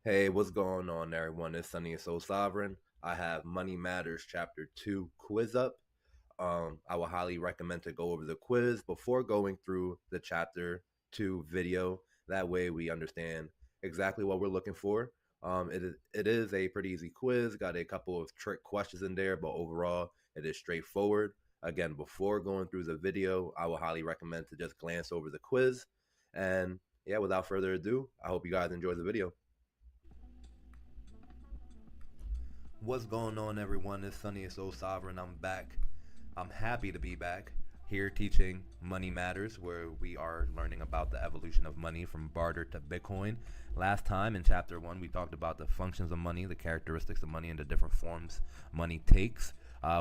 Hey, what's going on, everyone? It's Sunny and So Sovereign. I have Money Matters Chapter 2 quiz up. I will highly recommend to go over the quiz before going through the Chapter 2 video. That way we understand exactly what we're looking for. It is a pretty easy quiz, got a couple of trick questions in there, but overall it is straightforward. Again, before going through the video, I will highly recommend to just glance over the quiz. And yeah, without further ado, I hope you guys enjoy the video. What's going on, everyone? It's Sunny and So Sovereign. I'm back. I'm happy to be back here teaching Money Matters, where we are learning about the evolution of money from barter to Bitcoin. Last time in chapter 1, we talked about the functions of money, the characteristics of money, and the different forms money takes.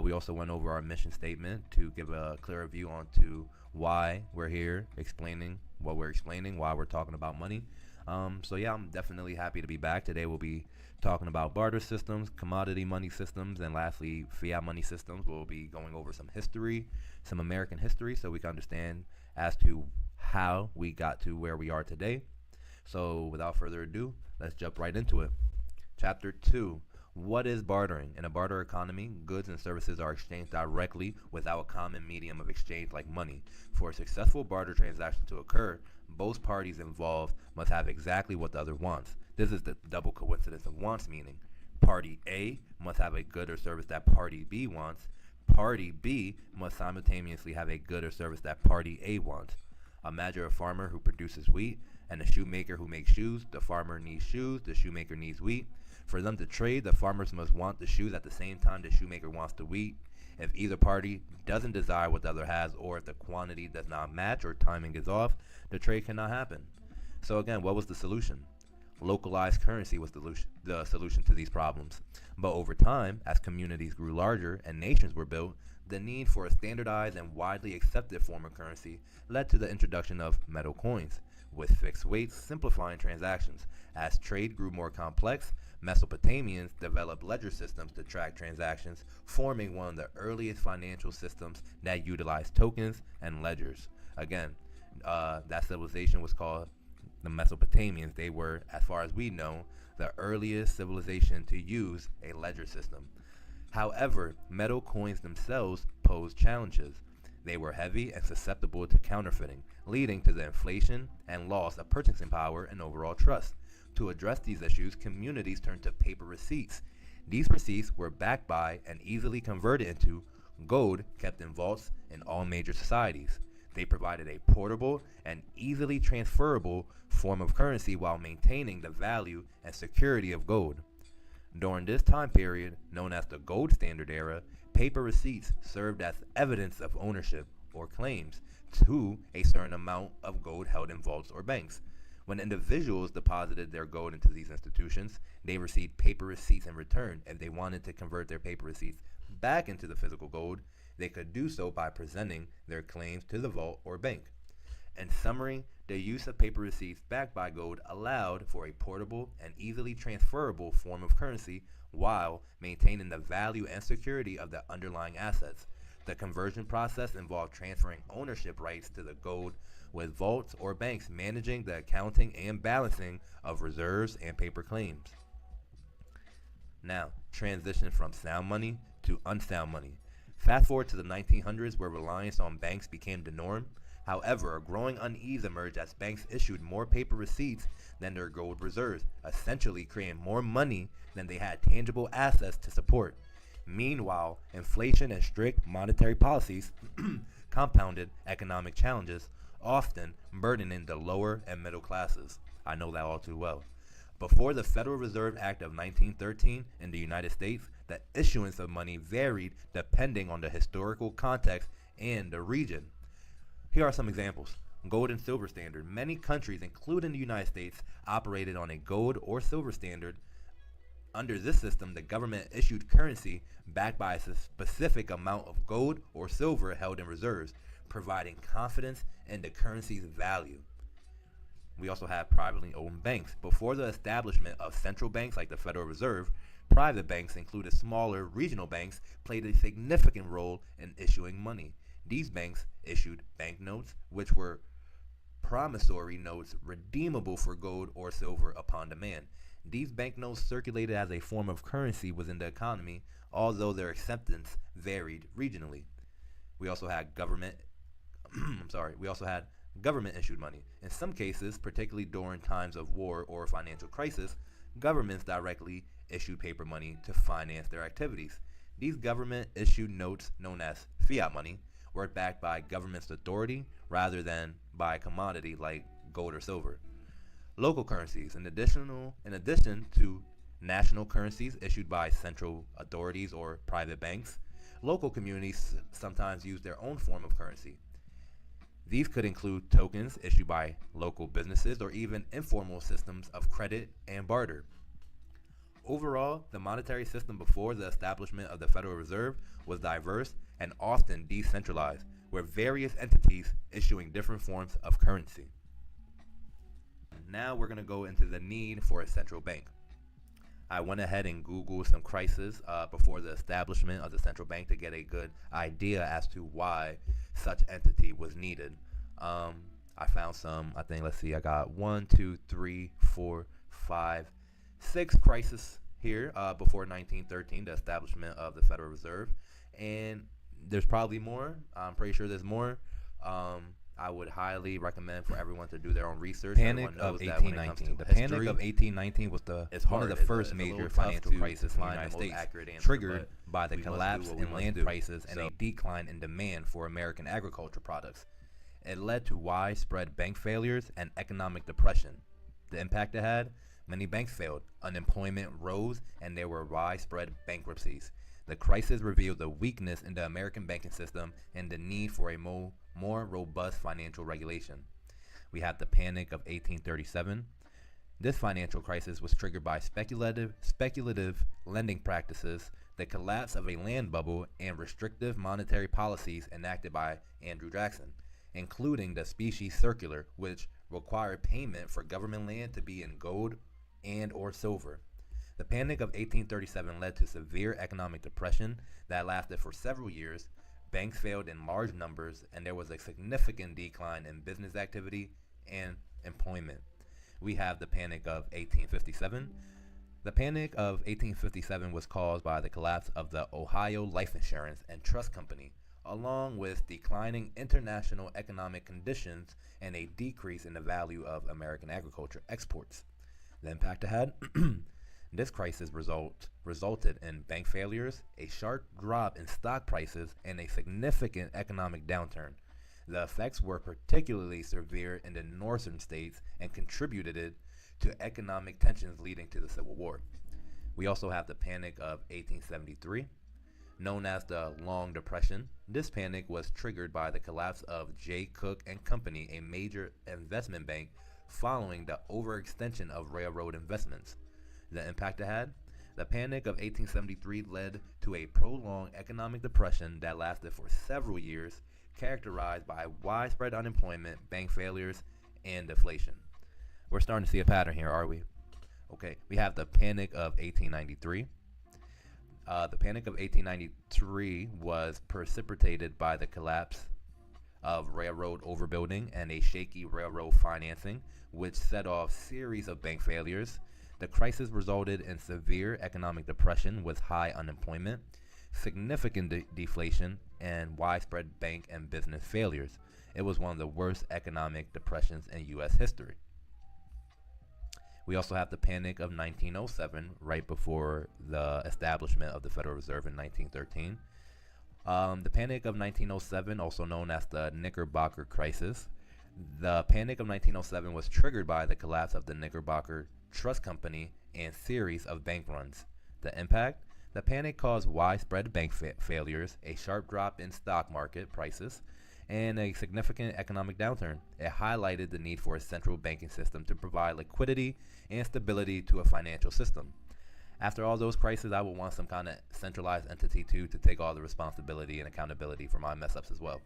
We also went over our mission statement to give a clearer view onto why we're here, explaining what we're explaining, why we're talking about money. So yeah, I'm definitely happy to be back. Today we'll be talking about barter systems, commodity money systems, and lastly, fiat money systems. We'll be going over some history, some American history, so we can understand as to how we got to where we are today. So without further ado, let's jump right into it. Chapter 2. What is bartering? In a barter economy, goods and services are exchanged directly without a common medium of exchange like money. For a successful barter transaction to occur, both parties involved must have exactly what the other wants. This is the double coincidence of wants, meaning party A must have a good or service that party B wants. Party B must simultaneously have a good or service that party A wants. Imagine a farmer who produces wheat and a shoemaker who makes shoes. The farmer needs shoes, the shoemaker needs wheat. For them to trade, the farmers must want the shoes at the same time the shoemaker wants the wheat. If either party doesn't desire what the other has, or if the quantity does not match or timing is off, the trade cannot happen. So again, what was the solution? Localized currency was the solution to these problems. But over time, as communities grew larger and nations were built, the need for a standardized and widely accepted form of currency led to the introduction of metal coins, with fixed weights simplifying transactions. As trade grew more complex, Mesopotamians developed ledger systems to track transactions, forming one of the earliest financial systems that utilized tokens and ledgers. Again, that civilization was called the Mesopotamians. They were, as far as we know, the earliest civilization to use a ledger system. However, metal coins themselves posed challenges. They were heavy and susceptible to counterfeiting, leading to the inflation and loss of purchasing power and overall trust. To address these issues, communities turned to paper receipts. These receipts were backed by and easily converted into gold kept in vaults in all major societies. They provided a portable and easily transferable form of currency while maintaining the value and security of gold. During this time period, known as the Gold Standard Era, paper receipts served as evidence of ownership or claims to a certain amount of gold held in vaults or banks. When individuals deposited their gold into these institutions, they received paper receipts in return. If they wanted to convert their paper receipts back into the physical gold, they could do so by presenting their claims to the vault or bank. In summary, the use of paper receipts backed by gold allowed for a portable and easily transferable form of currency while maintaining the value and security of the underlying assets. The conversion process involved transferring ownership rights to the gold, with vaults or banks managing the accounting and balancing of reserves and paper claims. Now, transition from sound money to unsound money. Fast forward to the 1900s, where reliance on banks became the norm. However, a growing unease emerged as banks issued more paper receipts than their gold reserves, essentially creating more money than they had tangible assets to support. Meanwhile, inflation and strict monetary policies compounded economic challenges, often burdening the lower and middle classes. I know that all too well. Before the Federal Reserve Act of 1913 in the United States, the issuance of money varied depending on the historical context and the region. Here are some examples. Gold and silver standard. Many countries, including the United States, operated on a gold or silver standard. Under this system, the government issued currency backed by a specific amount of gold or silver held in reserves, providing confidence in the currency's value. We also have privately owned banks. Before the establishment of central banks like the Federal Reserve, private banks, including smaller regional banks, played a significant role in issuing money. These banks issued banknotes, which were promissory notes redeemable for gold or silver upon demand. These banknotes circulated as a form of currency within the economy, although their acceptance varied regionally. We also had government we also had government issued money. In some cases, particularly during times of war or financial crisis, governments directly issued paper money to finance their activities. These government issued notes, known as fiat money, were backed by government's authority rather than by a commodity like gold or silver. Local currencies, in addition to national currencies issued by central authorities or private banks, local communities sometimes use their own form of currency. These could include tokens issued by local businesses or even informal systems of credit and barter. Overall, the monetary system before the establishment of the Federal Reserve was diverse and often decentralized, with various entities issuing different forms of currency. Now we're going to go into the need for a central bank. I went ahead and Googled some crises before the establishment of the central bank to get a good idea as to why such entity was needed. I found some, I think, let's see, I got 1, 2, 3, 4, 5, 6 crises here before 1913, the establishment of the Federal Reserve. And there's probably more. I'm pretty sure there's more. I would highly recommend for everyone to do their own research. Panic of 1819. The Panic of 1819 was one of the first major financial crises in the United States, triggered by the collapse in land prices and a decline in demand for American agriculture products. It led to widespread bank failures and economic depression. The impact it had: many banks failed, unemployment rose, and there were widespread bankruptcies. The crisis revealed the weakness in the American banking system and the need for a more robust financial regulation. We have the Panic of 1837. This financial crisis was triggered by speculative lending practices, the collapse of a land bubble, and restrictive monetary policies enacted by Andrew Jackson, including the Specie Circular, which required payment for government land to be in gold and or silver. The Panic of 1837 led to severe economic depression that lasted for several years. Banks failed in large numbers, and there was a significant decline in business activity and employment. We have the Panic of 1857. The Panic of 1857 was caused by the collapse of the Ohio Life Insurance and Trust Company, along with declining international economic conditions and a decrease in the value of American agriculture exports. The impact it had: this crisis resulted in bank failures, a sharp drop in stock prices, and a significant economic downturn. The effects were particularly severe in the northern states and contributed to economic tensions leading to the Civil War. We also have the Panic of 1873, known as the Long Depression. This panic was triggered by the collapse of J. Cook and Company, a major investment bank, following the overextension of railroad investments. The impact it had: the Panic of 1873 led to a prolonged economic depression that lasted for several years, characterized by widespread unemployment, bank failures, and deflation. We're starting to see a pattern here, are we? Okay, we have the Panic of 1893. The Panic of 1893 was precipitated by the collapse of railroad overbuilding and a shaky railroad financing, which set off series of bank failures. The crisis resulted in severe economic depression with high unemployment, significant deflation, and widespread bank and business failures. It was one of the worst economic depressions in U.S. history. We also have the Panic of 1907, right before the establishment of the Federal Reserve in 1913. The Panic of 1907, also known as the Knickerbocker Crisis. The Panic of 1907 was triggered by the collapse of the Knickerbocker Trust Company and series of bank runs. The impact: the panic caused widespread bank failures, a sharp drop in stock market prices, and a significant economic downturn. It highlighted the need for a central banking system to provide liquidity and stability to a financial system. After all those crises, I would want some kind of centralized entity too to take all the responsibility and accountability for my mess ups as well.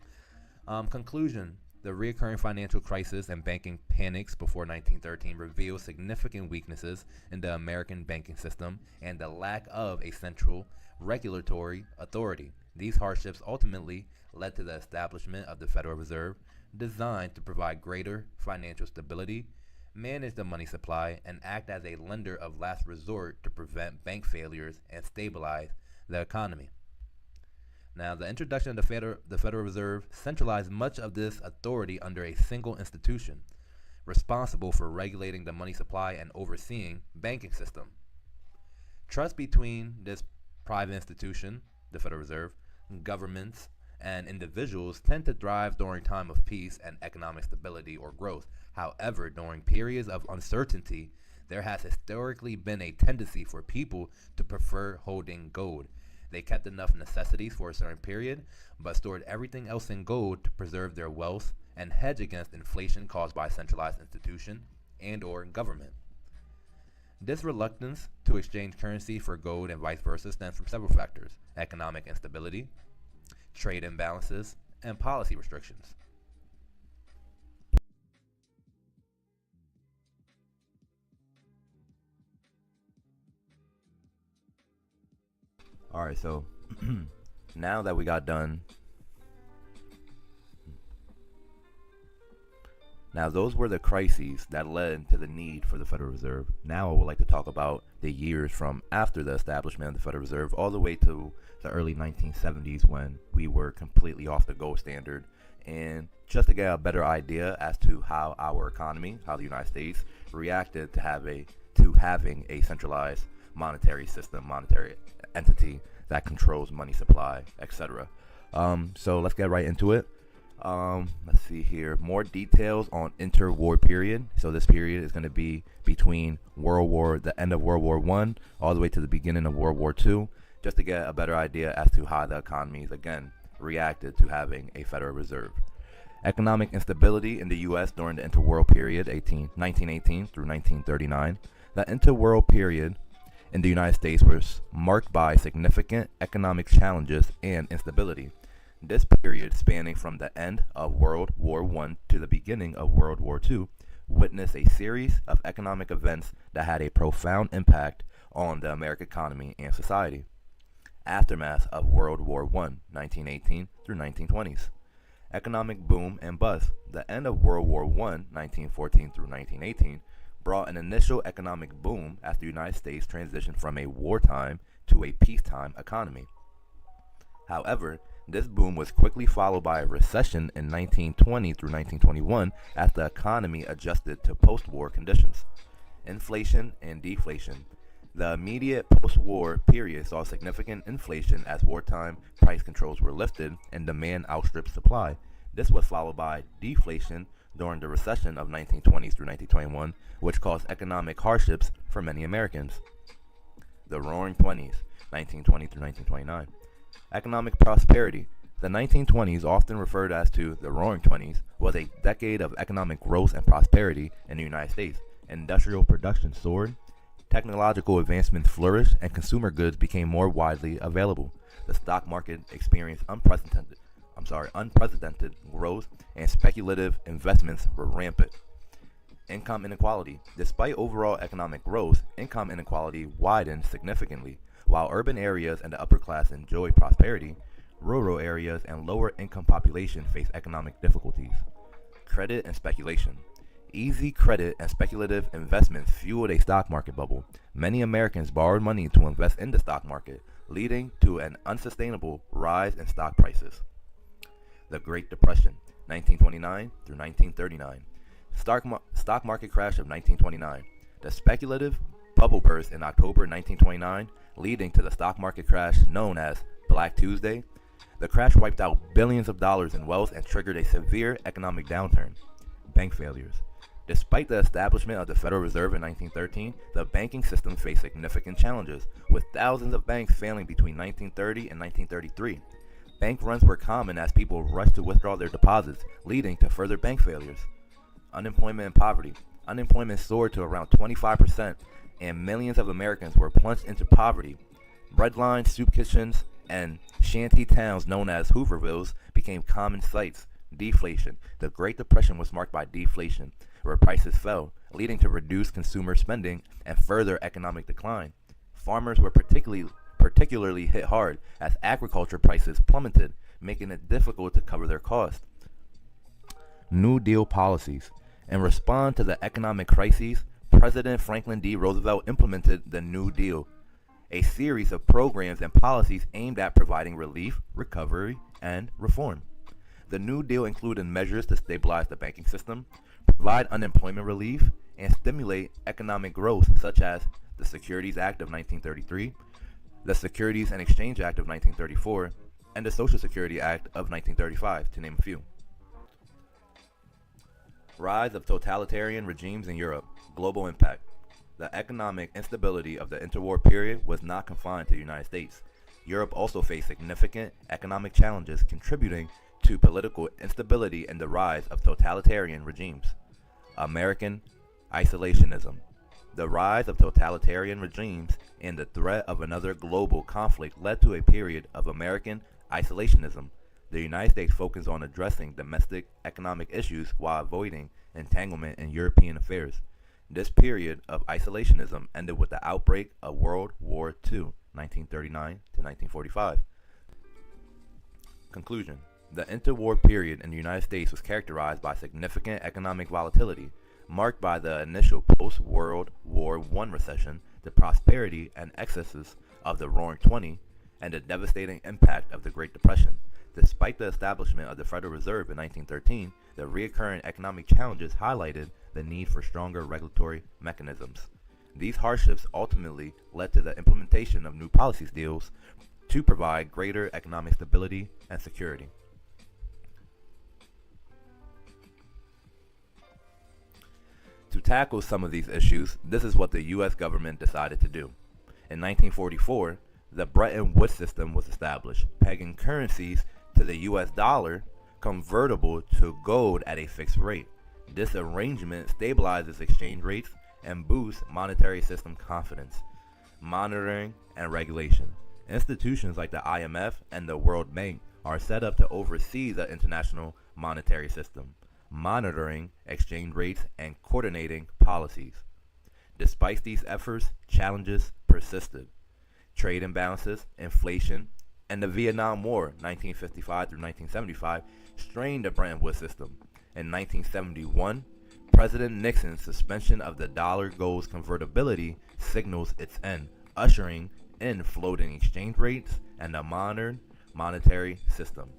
Conclusion: the recurring financial crisis and banking panics before 1913 reveal significant weaknesses in the American banking system and the lack of a central regulatory authority. These hardships ultimately led to the establishment of the Federal Reserve, designed to provide greater financial stability, manage the money supply, and act as a lender of last resort to prevent bank failures and stabilize the economy. Now, the introduction of the Federal Reserve centralized much of this authority under a single institution, responsible for regulating the money supply and overseeing banking system. Trust between this private institution, the Federal Reserve, governments, and individuals tend to thrive during time of peace and economic stability or growth. However, during periods of uncertainty, there has historically been a tendency for people to prefer holding gold. They kept enough necessities for a certain period, but stored everything else in gold to preserve their wealth and hedge against inflation caused by centralized institution and or government. This reluctance to exchange currency for gold and vice versa stems from several factors: economic instability, trade imbalances, and policy restrictions. All right, so now that we got done, now those were the crises that led to the need for the Federal Reserve. Now I would like to talk about the years from after the establishment of the Federal Reserve all the way to the early 1970s, when we were completely off the gold standard, and just to get a better idea as to how our economy, how the United States reacted to having a centralized monetary system, monetary entity that controls money supply, etc. So let's get right into it. Let's see here. More details on interwar period. So this period is going to be between the end of World War I all the way to the beginning of World War II, just to get a better idea as to how the economies again reacted to having a Federal Reserve. Economic instability in the U.S. during the interwar period 1918 through 1939. The interwar period in the United States was marked by significant economic challenges and instability. This period, spanning from the end of World War I to the beginning of World War II, witnessed a series of economic events that had a profound impact on the American economy and society. Aftermath of World War I, 1918 through 1920s. Economic boom and bust. The end of World War I, 1914 through 1918, brought an initial economic boom as the United States transitioned from a wartime to a peacetime economy. However, this boom was quickly followed by a recession in 1920 through 1921 as the economy adjusted to post-war conditions. Inflation and deflation. The immediate post-war period saw significant inflation as wartime price controls were lifted and demand outstripped supply. This was followed by deflation during the recession of 1920 through 1921, which caused economic hardships for many Americans. The Roaring Twenties, 1920 through 1929. Economic prosperity. The 1920s, often referred as to the Roaring Twenties, was a decade of economic growth and prosperity in the United States. Industrial production soared, technological advancements flourished, and consumer goods became more widely available. The stock market experienced unprecedented growth, and speculative investments were rampant. Income inequality. Despite overall economic growth, income inequality widened significantly. While urban areas and the upper class enjoy prosperity, rural areas and lower income population face economic difficulties. Credit and speculation. Easy credit and speculative investments fueled a stock market bubble. Many Americans borrowed money to invest in the stock market, leading to an unsustainable rise in stock prices. The Great Depression, 1929 through 1939. Stock market crash of 1929. The speculative bubble burst in October 1929, leading to the stock market crash known as Black Tuesday. The crash wiped out billions of dollars in wealth and triggered a severe economic downturn. Bank failures. Despite the establishment of the Federal Reserve in 1913, the banking system faced significant challenges, with thousands of banks failing between 1930 and 1933. Bank runs were common as people rushed to withdraw their deposits, leading to further bank failures. Unemployment and poverty. Unemployment soared to around 25%, and millions of Americans were plunged into poverty. Breadlines, soup kitchens, and shanty towns known as Hoovervilles became common sights. Deflation. The Great Depression was marked by deflation, where prices fell, leading to reduced consumer spending and further economic decline. Farmers were particularly hit hard as agriculture prices plummeted, making it difficult to cover their costs. New Deal policies. In response to the economic crises, President Franklin D. Roosevelt implemented the New Deal, a series of programs and policies aimed at providing relief, recovery, and reform. The New Deal included measures to stabilize the banking system, provide unemployment relief, and stimulate economic growth, such as the Securities Act of 1933, the Securities and Exchange Act of 1934, and the Social Security Act of 1935, to name a few. Rise of totalitarian regimes in Europe. Global impact. The economic instability of the interwar period was not confined to the United States. Europe also faced significant economic challenges, contributing to political instability and the rise of totalitarian regimes. American isolationism. The rise of totalitarian regimes and the threat of another global conflict led to a period of American isolationism. The United States focused on addressing domestic economic issues while avoiding entanglement in European affairs. This period of isolationism ended with the outbreak of World War II, 1939 to 1945. Conclusion. The interwar period in the United States was characterized by significant economic volatility, marked by the initial post-World War I recession, the prosperity and excesses of the Roaring '20, and the devastating impact of the Great Depression. Despite the establishment of the Federal Reserve in 1913, the recurring economic challenges highlighted the need for stronger regulatory mechanisms. These hardships ultimately led to the implementation of new policy deals to provide greater economic stability and security. To tackle some of these issues, this is what the U.S. government decided to do. In 1944, the Bretton Woods system was established, pegging currencies to the U.S. dollar convertible to gold at a fixed rate. This arrangement stabilizes exchange rates and boosts monetary system confidence. Monitoring and regulation. Institutions like the IMF and the World Bank are set up to oversee the international monetary system, monitoring exchange rates and coordinating policies. Despite these efforts, challenges persisted. Trade imbalances, inflation, and the Vietnam War, 1955 through 1975, strained the Bretton Woods system. In 1971, President Nixon's suspension of the dollar-gold convertibility signals its end, ushering in floating exchange rates and a modern monetary system.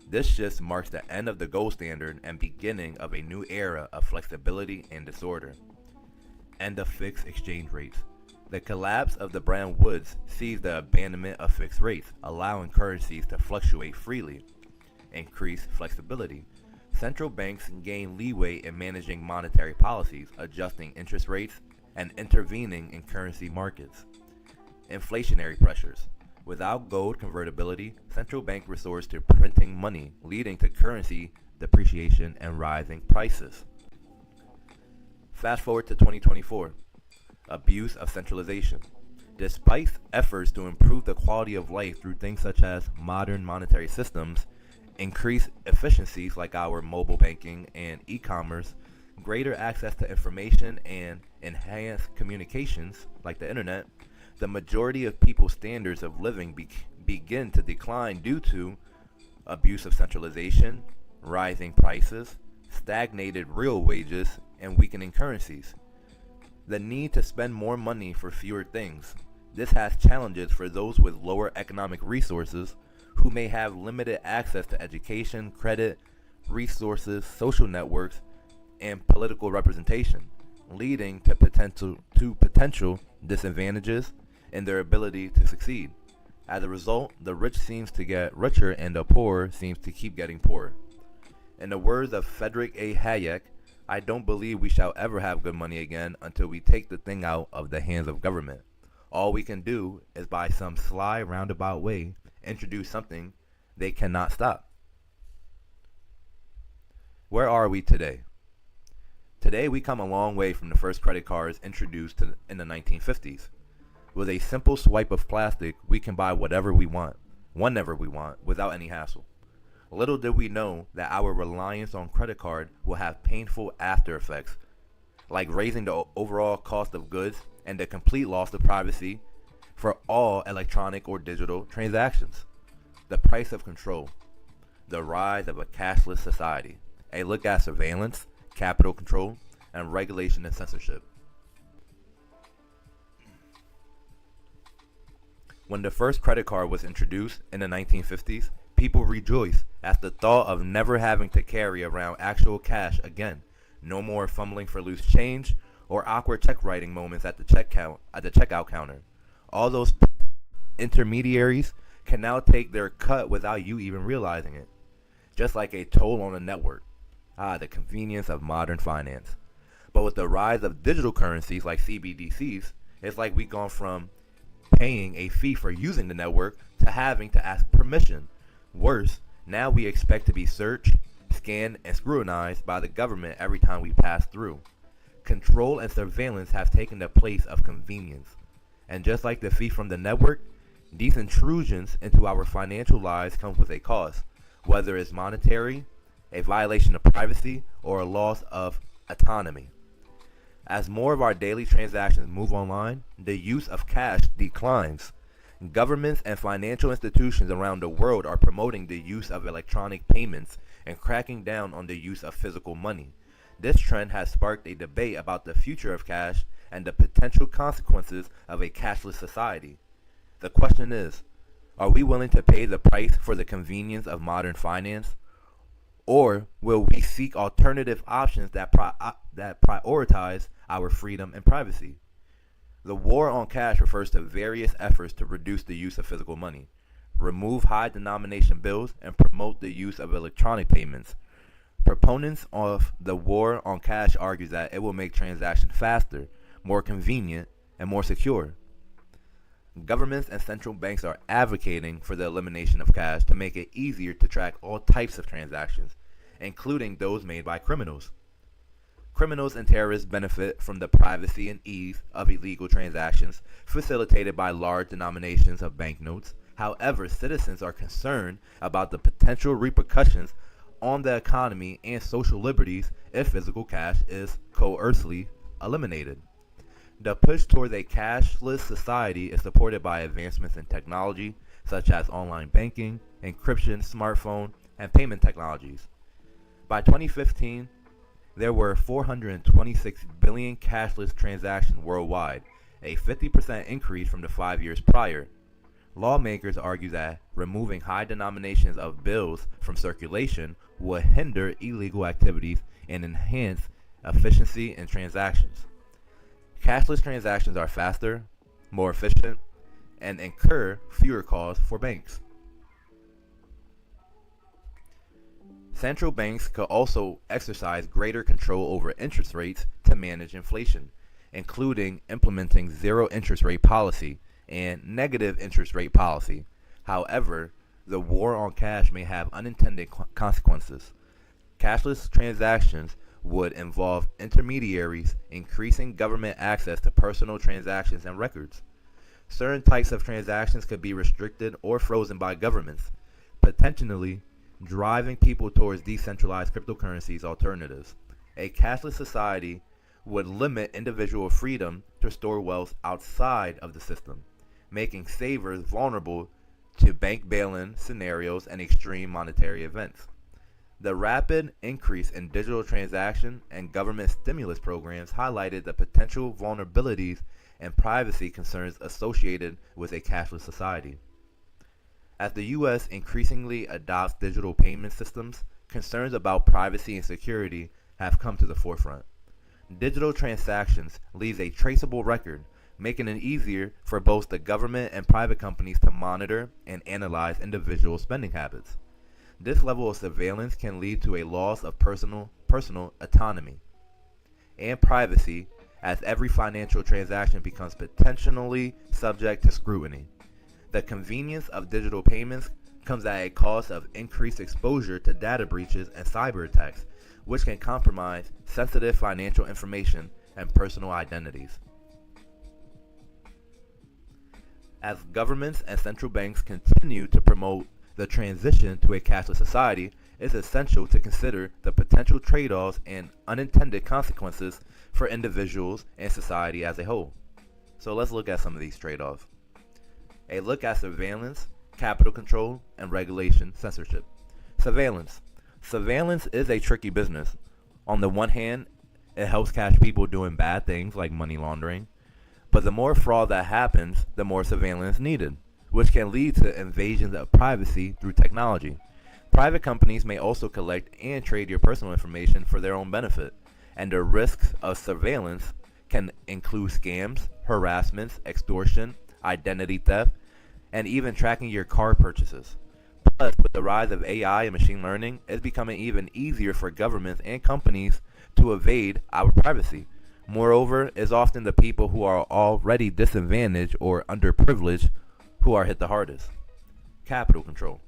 This shift marks the end of the gold standard and beginning of a new era of flexibility and disorder. End of fixed exchange rates. The collapse of the Bretton Woods sees the abandonment of fixed rates, allowing currencies to fluctuate freely. Increased flexibility. Central banks gain leeway in managing monetary policies, adjusting interest rates, and intervening in currency markets. Inflationary pressures. Without gold convertibility, central bank resorts to printing money, leading to currency depreciation and rising prices. Fast forward to 2024. Abuse of centralization. Despite efforts to improve the quality of life through things such as modern monetary systems, increased efficiencies like our mobile banking and e-commerce, greater access to information, and enhanced communications like the internet, the majority of people's standards of living begin to decline due to abuse of centralization, rising prices, stagnated real wages, and weakening currencies. The need to spend more money for fewer things. This has challenges for those with lower economic resources who may have limited access to education, credit, resources, social networks, and political representation, leading to potential disadvantages in their ability to succeed. As a result, the rich seems to get richer and the poor seems to keep getting poorer. In the words of Friedrich A. Hayek, I don't believe we shall ever have good money again until we take the thing out of the hands of government. All we can do is by some sly roundabout way introduce something they cannot stop. Where are we today? Today we come a long way from the first credit cards introduced in the 1950s. With a simple swipe of plastic, we can buy whatever we want, whenever we want, without any hassle. Little did we know that our reliance on credit card will have painful after effects, like raising the overall cost of goods and the complete loss of privacy for all electronic or digital transactions. The price of control. The rise of a cashless society. A look at surveillance, capital control, and regulation and censorship. When the first credit card was introduced in the 1950s, people rejoiced at the thought of never having to carry around actual cash again. No more fumbling for loose change or awkward check writing moments at the checkout counter. All those intermediaries can now take their cut without you even realizing it. Just like a toll on a network. The convenience of modern finance. But with the rise of digital currencies like CBDCs, it's like we've gone from paying a fee for using the network to having to ask permission. Worse, now we expect to be searched, scanned, and scrutinized by the government every time we pass through. Control and surveillance have taken the place of convenience. And just like the fee from the network, these intrusions into our financial lives come with a cost, whether it's monetary, a violation of privacy, or a loss of autonomy. As more of our daily transactions move online, the use of cash declines. Governments and financial institutions around the world are promoting the use of electronic payments and cracking down on the use of physical money. This trend has sparked a debate about the future of cash and the potential consequences of a cashless society. The question is, are we willing to pay the price for the convenience of modern finance? Or will we seek alternative options that prioritize our freedom and privacy? The war on cash refers to various efforts to reduce the use of physical money, remove high denomination bills, and promote the use of electronic payments. Proponents of the war on cash argue that it will make transactions faster, more convenient, and more secure. Governments and central banks are advocating for the elimination of cash to make it easier to track all types of transactions, including those made by criminals. Criminals and terrorists benefit from the privacy and ease of illegal transactions facilitated by large denominations of banknotes. However, citizens are concerned about the potential repercussions on the economy and social liberties if physical cash is coercively eliminated. The push toward a cashless society is supported by advancements in technology such as online banking, encryption, smartphone, and payment technologies. By 2015, there were 426 billion cashless transactions worldwide, a 50% increase from the 5 years prior. Lawmakers argue that removing high denominations of bills from circulation would hinder illegal activities and enhance efficiency in transactions. Cashless transactions are faster, more efficient, and incur fewer costs for banks. Central banks could also exercise greater control over interest rates to manage inflation, including implementing zero interest rate policy and negative interest rate policy. However, the war on cash may have unintended consequences. Cashless transactions would involve intermediaries increasing government access to personal transactions and records. Certain types of transactions could be restricted or frozen by governments, potentially driving people towards decentralized cryptocurrencies alternatives. A cashless society would limit individual freedom to store wealth outside of the system, making savers vulnerable to bank bail-in scenarios and extreme monetary events. The rapid increase in digital transaction and government stimulus programs highlighted the potential vulnerabilities and privacy concerns associated with a cashless society. As the U.S. increasingly adopts digital payment systems, concerns about privacy and security have come to the forefront. Digital transactions leave a traceable record, making it easier for both the government and private companies to monitor and analyze individual spending habits. This level of surveillance can lead to a loss of personal autonomy and privacy, as every financial transaction becomes potentially subject to scrutiny. The convenience of digital payments comes at a cost of increased exposure to data breaches and cyber attacks, which can compromise sensitive financial information and personal identities. As governments and central banks continue to promote the transition to a cashless society, it's essential to consider the potential trade-offs and unintended consequences for individuals and society as a whole. So let's look at some of these trade-offs. A look at surveillance, capital control, and regulation censorship. Surveillance. Surveillance is a tricky business. On the one hand, it helps catch people doing bad things like money laundering, but the more fraud that happens, the more surveillance needed, which can lead to invasions of privacy through technology. Private companies may also collect and trade your personal information for their own benefit, and the risks of surveillance can include scams, harassments, extortion, identity theft, and even tracking your car purchases. Plus, with the rise of AI and machine learning, it's becoming even easier for governments and companies to evade our privacy. Moreover, it's often the people who are already disadvantaged or underprivileged who are hit the hardest. Capital control.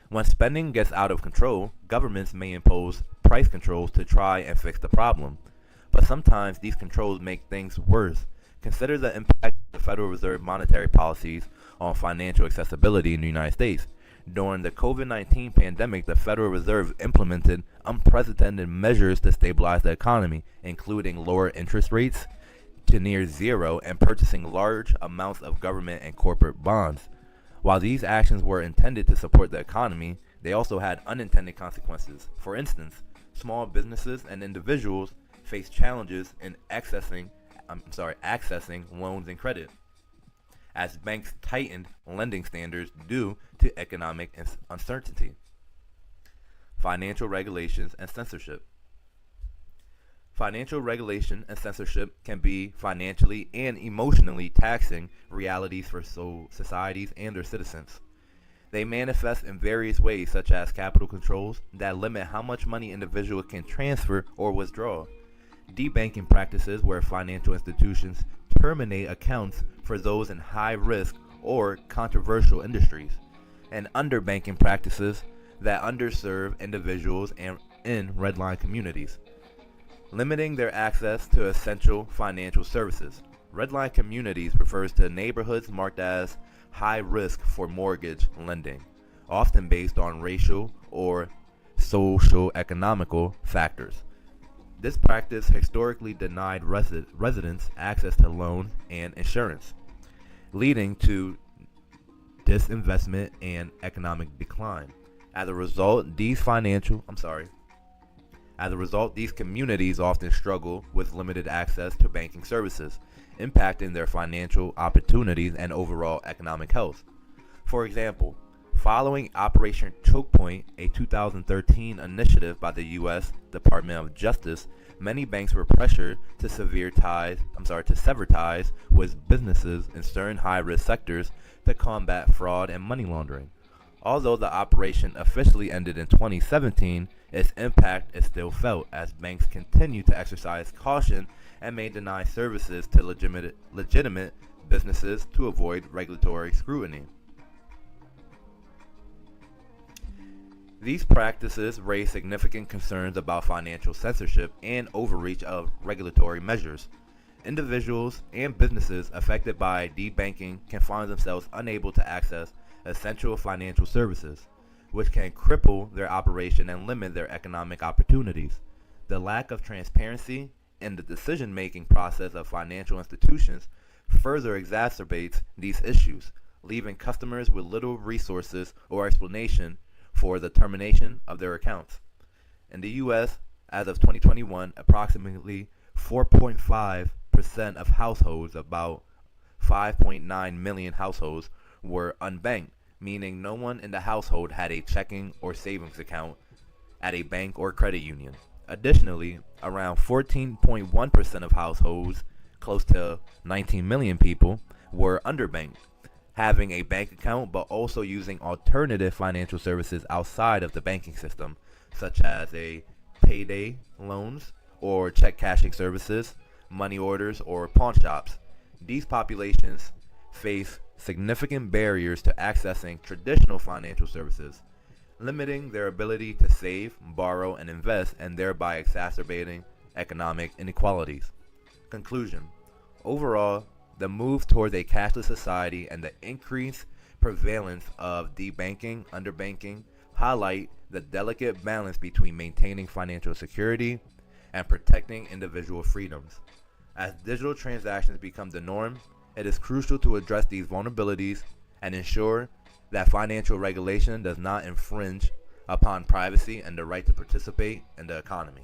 When spending gets out of control, governments may impose price controls to try and fix the problem. But sometimes these controls make things worse. Consider the impact of the Federal Reserve monetary policies on financial accessibility in the United States. During the COVID-19 pandemic, the Federal Reserve implemented unprecedented measures to stabilize the economy, including lower interest rates to near zero and purchasing large amounts of government and corporate bonds. While these actions were intended to support the economy, they also had unintended consequences. For instance, small businesses and individuals face challenges in accessing loans and credit, as banks tightened lending standards due to economic uncertainty. Financial regulations and censorship. Financial regulation and censorship can be financially and emotionally taxing realities for societies and their citizens. They manifest in various ways, such as capital controls that limit how much money individuals can transfer or withdraw, debanking practices where financial institutions terminate accounts for those in high risk or controversial industries, and underbanking practices that underserve individuals and in redline communities, limiting their access to essential financial services. Redline communities refers to neighborhoods marked as high risk for mortgage lending, often based on racial or socio-economical factors. This practice historically denied residents access to loans and insurance, leading to disinvestment and economic decline. As a result, these communities often struggle with limited access to banking services, impacting their financial opportunities and overall economic health. For example, following Operation Choke Point, a 2013 initiative by the U.S. Department of Justice, many banks were pressured to sever ties with businesses in certain high-risk sectors to combat fraud and money laundering. Although the operation officially ended in 2017, its impact is still felt as banks continue to exercise caution and may deny services to legitimate businesses to avoid regulatory scrutiny. These practices raise significant concerns about financial censorship and overreach of regulatory measures. Individuals and businesses affected by debanking can find themselves unable to access essential financial services, which can cripple their operation and limit their economic opportunities. The lack of transparency in the decision-making process of financial institutions further exacerbates these issues, leaving customers with little resources or explanation for the termination of their accounts. In the U.S., as of 2021, approximately 4.5% of households, about 5.9 million households, were unbanked, meaning no one in the household had a checking or savings account at a bank or credit union. Additionally, around 14.1% of households, close to 19 million people, were underbanked, having a bank account but also using alternative financial services outside of the banking system, such as a payday loans or check cashing services, money orders, or pawn shops. These populations face significant barriers to accessing traditional financial services, limiting their ability to save, borrow, and invest, and thereby exacerbating economic inequalities. Conclusion. Overall, the move towards a cashless society and the increased prevalence of debanking, underbanking highlight the delicate balance between maintaining financial security and protecting individual freedoms. As digital transactions become the norm, it is crucial to address these vulnerabilities and ensure that financial regulation does not infringe upon privacy and the right to participate in the economy.